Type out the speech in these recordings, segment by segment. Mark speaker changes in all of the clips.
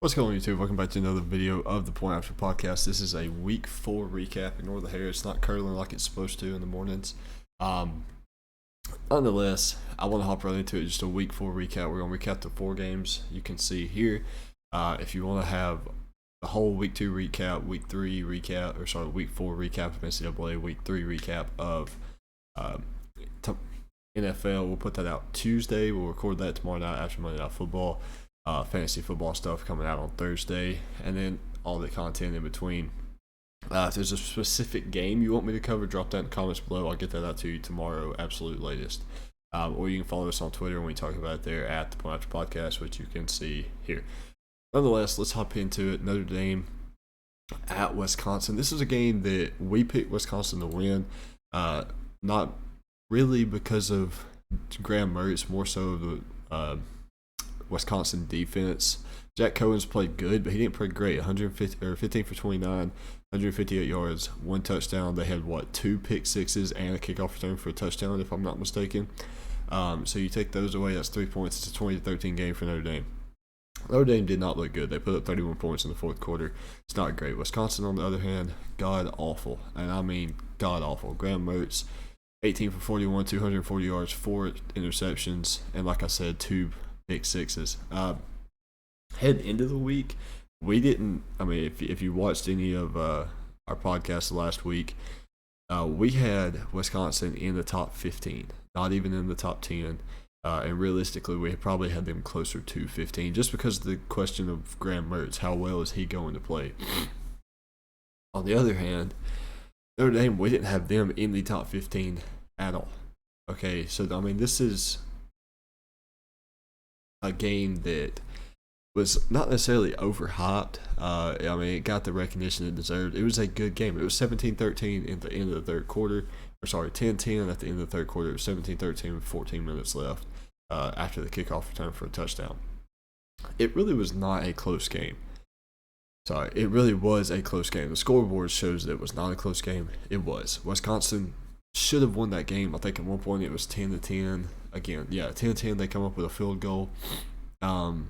Speaker 1: What's going on, YouTube? Welcome back to another video of the Point After Podcast. This is a Week 4 recap. Ignore the hair; it's not curling like it's supposed to in the mornings. Nonetheless, I want to hop right into it. Just a Week 4 recap. We're going to recap the 4 games you can see here. If you want to have the whole Week 2 recap, Week 3 recap, or sorry, Week 4 recap of NCAA, Week 3 recap of NFL, we'll put that out Tuesday. We'll record that tomorrow night after Monday Night Football. Fantasy football stuff coming out on Thursday, and then all the content in between. If there's a specific game you want me to cover, drop that in the comments below. I'll get that out to you tomorrow, absolute latest. Or you can follow us on Twitter when we talk about it there at the Point After Podcast, which you can see here. Nonetheless, let's hop into it. Notre Dame at Wisconsin. This is a game that we picked Wisconsin to win. Not really because of Graham Mertz, more so the Wisconsin defense. Jack Cohen's played good, but he didn't play great. 15 for 29, 158 yards, 1 touchdown. They had 2 pick sixes and a kickoff return for a touchdown, if I'm not mistaken. So you take those away, that's 3 points. It's a 20-13 game for Notre Dame. Notre Dame did not look good. They put up 31 points in the fourth quarter. It's not great. Wisconsin, on the other hand, god awful, and I mean god awful. Graham Mertz, 18 for 41, 240 yards, 4 interceptions, and like I said, 2 pick sixes. Head into the week, we didn't. I mean, if you watched any of our podcasts last week, we had Wisconsin in the top 15, not even in the top 10. And realistically, we probably had them closer to 15, just because of the question of Graham Mertz. How well is he going to play? On the other hand, Notre Dame, we didn't have them in the top 15 at all. Okay, so I mean, this is a game that was not necessarily overhyped. I mean, it got the recognition it deserved. It was a good game. It was 17-13 at the end of the third quarter. Or sorry, 10-10 at the end of the third quarter. It was 17-13 with 14 minutes left after the kickoff return for a touchdown. It really was not a close game. Sorry, it really was a close game. The scoreboard shows that it was not a close game. It was. Wisconsin should have won that game. I think at one point it was 10-10. Again, yeah, 10-10. They come up with a field goal. And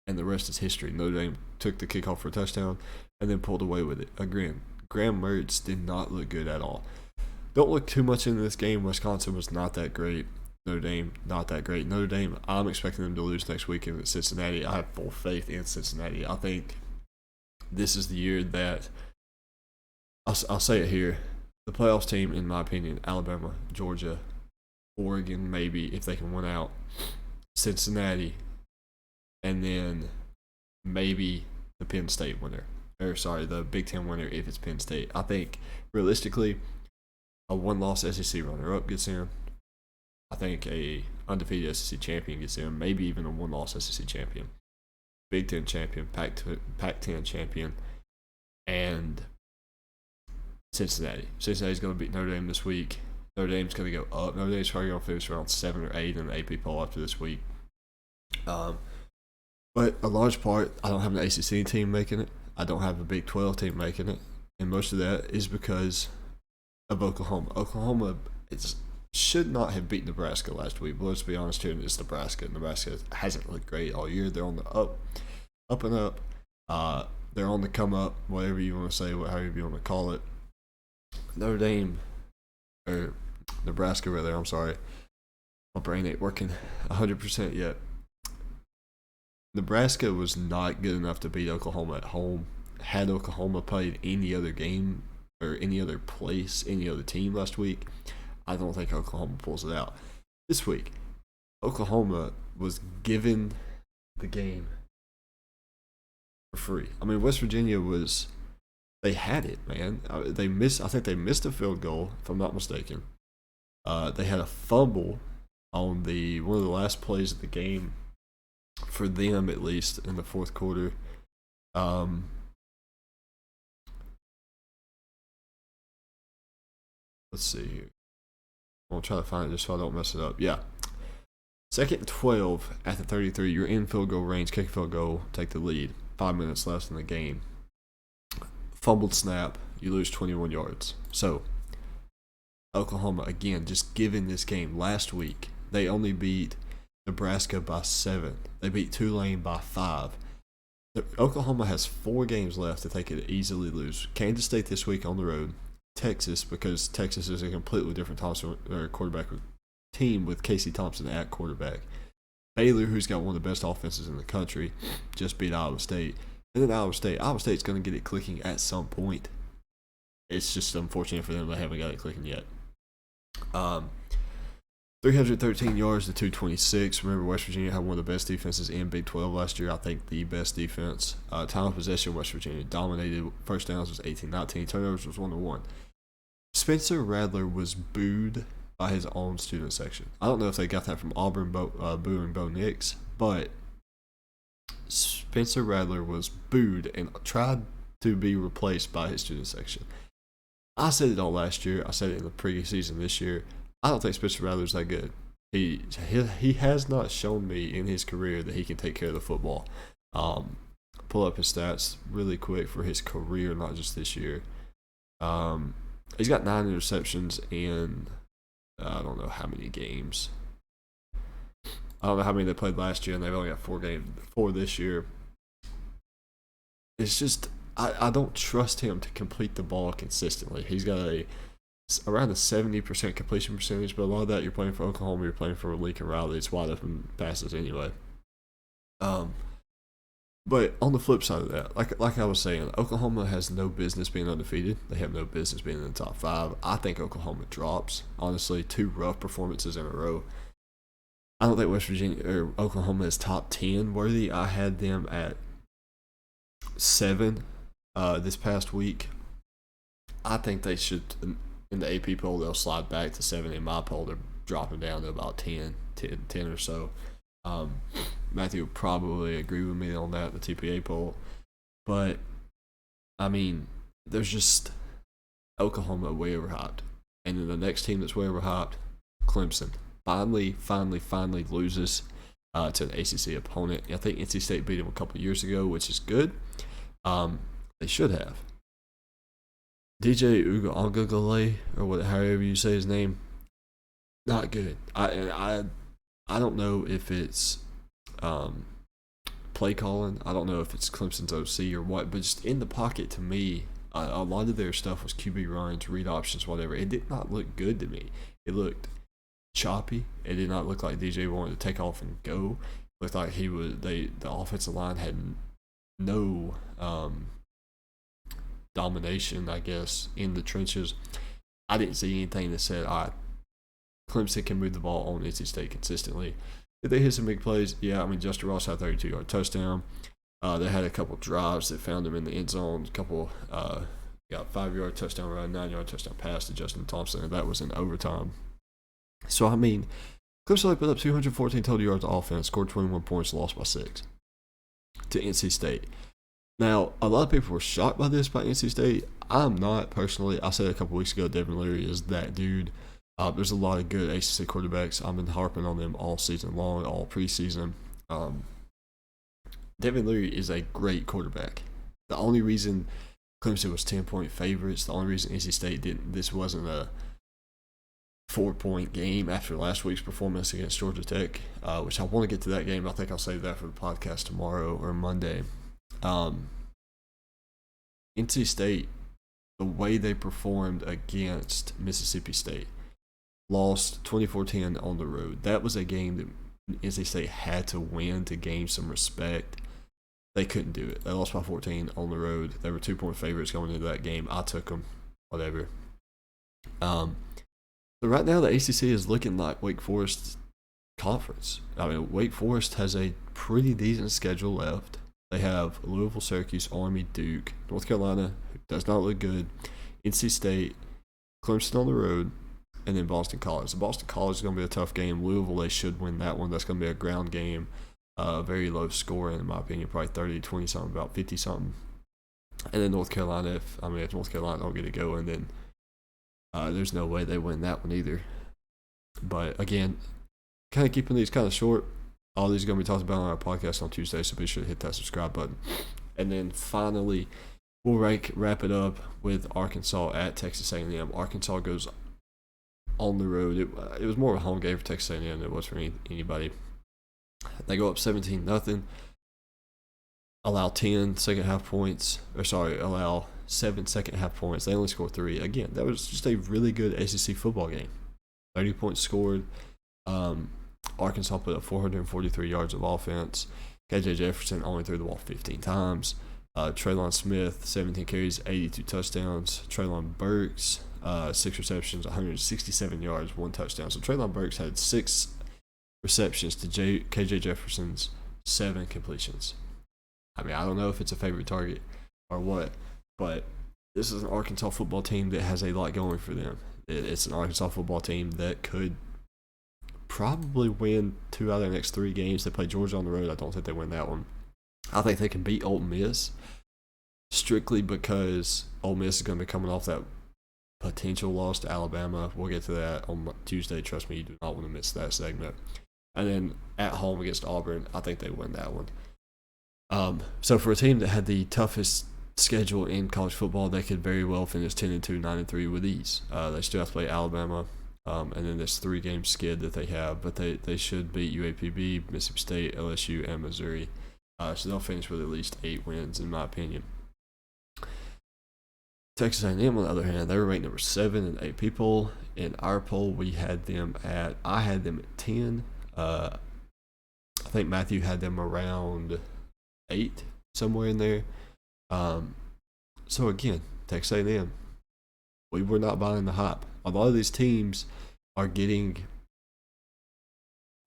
Speaker 1: the rest is history. Notre Dame took the kickoff for a touchdown and then pulled away with it. Again, Graham Mertz did not look good at all. Don't look too much into this game. Wisconsin was not that great. Notre Dame, not that great. Notre Dame, I'm expecting them to lose next week at Cincinnati. I have full faith in Cincinnati. I think this is the year that, I'll say it here, the playoffs team, in my opinion, Alabama, Georgia, Oregon, maybe, if they can win out, Cincinnati, and then maybe the Penn State winner. Or, sorry, the Big Ten winner if it's Penn State. I think, realistically, a one-loss SEC runner-up gets in. I think a undefeated SEC champion gets in. Maybe even a one-loss SEC champion. Big Ten champion, Pac-10 champion, and Cincinnati. Cincinnati's going to beat Notre Dame this week. Notre Dame's going to go up. Notre Dame's probably going to finish around 7 or 8 in the AP poll after this week. But a large part, I don't have an ACC team making it. I don't have a Big 12 team making it. And most of that is because of Oklahoma. Oklahoma should not have beat Nebraska last week. But let's be honest here, it's Nebraska. Nebraska hasn't looked great all year. They're on the up and up. They're on the come up, whatever you want to say, however you want to call it. Notre Dame, or Nebraska rather, I'm sorry. My brain ain't working 100% yet. Nebraska was not good enough to beat Oklahoma at home. Had Oklahoma played any other game or any other place, any other team last week, I don't think Oklahoma pulls it out. This week, Oklahoma was given the game for free. I mean, West Virginia they had it, man. I think they missed a field goal, if I'm not mistaken. They had a fumble on one of the last plays of the game, for them at least, in the fourth quarter. Let's see here. I'll try to find it just so I don't mess it up. Yeah. 2nd and 12 at the 33. You're in field goal range. Kick a field goal. Take the lead. 5 minutes left in the game. Fumbled snap. You lose 21 yards. So, Oklahoma, again, just given this game last week, they only beat Nebraska by 7. They beat Tulane by 5. Oklahoma has 4 games left that they could easily lose. Kansas State this week on the road. Texas, because Texas is a completely different quarterback team with Casey Thompson at quarterback. Baylor, who's got one of the best offenses in the country, just beat Iowa State. And then Iowa State's going to get it clicking at some point. It's just unfortunate for them they haven't got it clicking yet. 313 yards to 226. Remember, West Virginia had one of the best defenses in Big 12 last year. I think the best defense. Time of possession, West Virginia dominated. First downs was 18-19. Turnovers was 1-1. Spencer Rattler was booed by his own student section. I don't know if they got that from Auburn booing Bo Nix, but Spencer Rattler was booed and tried to be replaced by his student section. I said it all last year. I said it in the preseason this year. I don't think Spencer Rattler's that good. He has not shown me in his career that he can take care of the football. Pull up his stats really quick for his career, not just this year. He's got 9 interceptions in I don't know how many games. I don't know how many they played last year, and they've only got 4 this year. It's just I don't trust him to complete the ball consistently. He's got around a 70% completion percentage, but a lot of that you're playing for Oklahoma, you're playing for Lincoln Riley. It's wide open passes anyway. But on the flip side of that, like I was saying, Oklahoma has no business being undefeated. They have no business being in the top 5. I think Oklahoma drops. Honestly, 2 rough performances in a row. I don't think West Virginia or Oklahoma is top 10 worthy. I had them at 7 this past week. I think they should, in the AP poll, they'll slide back to 7. In my poll, they're dropping down to about 10 or so. Matthew would probably agree with me on that, the TPA poll. But, I mean, there's just Oklahoma way overhyped. And then the next team that's way overhyped, Clemson. Finally loses to an ACC opponent. I think NC State beat them a couple years ago, which is good. They should have. DJ Uiagalelei, or however you say his name, not good. I don't know if it's play calling. I don't know if it's Clemson's OC or what, but just in the pocket, to me, a lot of their stuff was QB runs, read options, whatever. It did not look good to me. It looked choppy. It did not look like DJ wanted to take off and go. It looked like the offensive line had no domination, I guess, in the trenches. I didn't see anything that said, all right, Clemson can move the ball on NC State consistently. Did they hit some big plays? Yeah, I mean, Justin Ross had a 32-yard touchdown. They had a couple drives that found him in the end zone. A couple got 5-yard touchdown run, 9-yard touchdown pass to Justin Thompson, and that was in overtime. So, I mean, Clemson put up 214 total yards of offense, scored 21 points, lost by 6 to NC State. Now, a lot of people were shocked by this by NC State. I'm not, personally. I said a couple weeks ago, Devin Leary is that dude. There's a lot of good ACC quarterbacks. I've been harping on them all season long, all preseason. Devin Leary is a great quarterback. The only reason Clemson was 10-point favorites, the only reason NC State this wasn't a 4-point game after last week's performance against Georgia Tech, which I want to get to that game. I think I'll save that for the podcast tomorrow or Monday. NC State, the way they performed against Mississippi State, lost 24-10 on the road. That was a game that NC State had to win to gain some respect. They couldn't do it. They lost by 14 on the road. They were 2-point favorites going into that game. I took them. Whatever. So right now the ACC is looking like Wake Forest conference. I mean, Wake Forest has a pretty decent schedule left. They have Louisville, Syracuse, Army, Duke, North Carolina, who does not look good, NC State, Clemson on the road, and then Boston College. The Boston College is going to be a tough game. Louisville, they should win that one. That's going to be a ground game. Very low scoring, in my opinion, probably 30, 20-something, about 50-something. And then North Carolina, if North Carolina don't get it going, then there's no way they win that one either. But, again, kind of keeping these kind of short. All these are going to be talked about on our podcast on Tuesday, so be sure to hit that subscribe button. And then, finally, we'll wrap it up with Arkansas at Texas A&M. Arkansas goes on the road. It was more of a home game for Texas A&M than it was for anybody. They go up 17-0. allow 10 second half points, allow 7 second half points. They only scored 3. Again, that was just a really good SEC football game. 30 points scored. Arkansas put up 443 yards of offense. KJ Jefferson only threw the ball 15 times. Traylon Smith, 17 carries, 82 touchdowns. Traylon Burks, 6 receptions, 167 yards, 1 touchdown. So Traylon Burks had 6 receptions to KJ Jefferson's 7 completions. I mean, I don't know if it's a favorite target or what, but this is an Arkansas football team that has a lot going for them. It's an Arkansas football team that could probably win 2 out of the next 3 games. They play Georgia on the road. I don't think they win that one. I think they can beat Ole Miss strictly because Ole Miss is going to be coming off that potential loss to Alabama. We'll get to that on Tuesday. Trust me, you do not want to miss that segment. And then at home against Auburn, I think they win that one. So for a team that had the toughest schedule in college football, they could very well finish 10-2, 9-3 with ease. They still have to play Alabama, and then this 3-game skid that they have, but they should beat UAPB, Mississippi State, LSU, and Missouri. So they'll finish with at least 8 wins, in my opinion. Texas A&M, on the other hand, they were ranked number 7 in 8 people. In our poll, I had them at 10. I think Matthew had them around 8, somewhere in there. So again, Texas A&M, we were not buying the hype. A lot of these teams are getting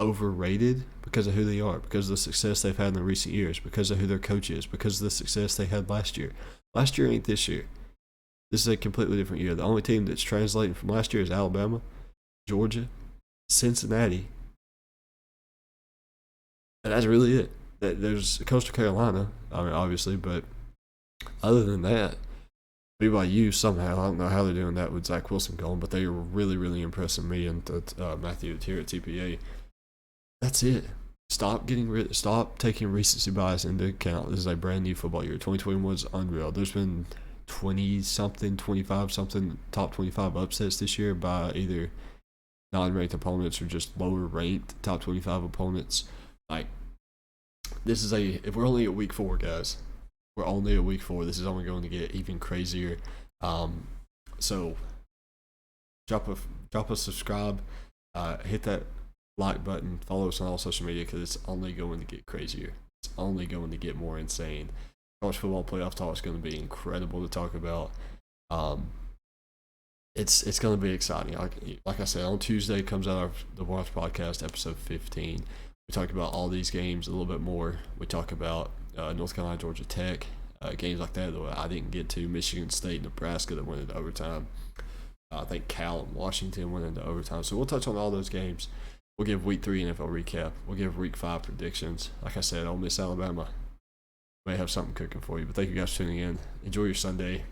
Speaker 1: overrated because of who they are, because of the success they've had in the recent years, because of who their coach is, because of the success they had last year. Last year ain't this year. This is a completely different year. The only team that's translating from last year is Alabama, Georgia, Cincinnati, and that's really it. There's Coastal Carolina, I mean, obviously, but other than that, BYU somehow, I don't know how they're doing that with Zach Wilson going, but they were really, really impressing me and Matthew here at TPA. That's it. Stop taking recency bias into account. This is a brand new football year. 2021 was unreal. There's been 20-something, 25-something top 25 upsets this year by either non-ranked opponents or just lower-ranked top 25 opponents. Like, if we're only at week 4, guys. We're only at week 4. This is only going to get even crazier. So drop a subscribe, hit that like button, follow us on all social media because it's only going to get crazier. It's only going to get more insane. College football playoff talk is going to be incredible to talk about. It's going to be exciting. Like I said, on Tuesday comes out the Watch Podcast, episode 15. We talk about all these games a little bit more. We talk about North Carolina, Georgia Tech, games like that I didn't get to. Michigan State, Nebraska that went into overtime. I think Cal and Washington went into overtime. So we'll touch on all those games. We'll give Week 3 NFL recap. We'll give Week 5 predictions. Like I said, Ole Miss, Alabama. May have something cooking for you. But thank you guys for tuning in. Enjoy your Sunday.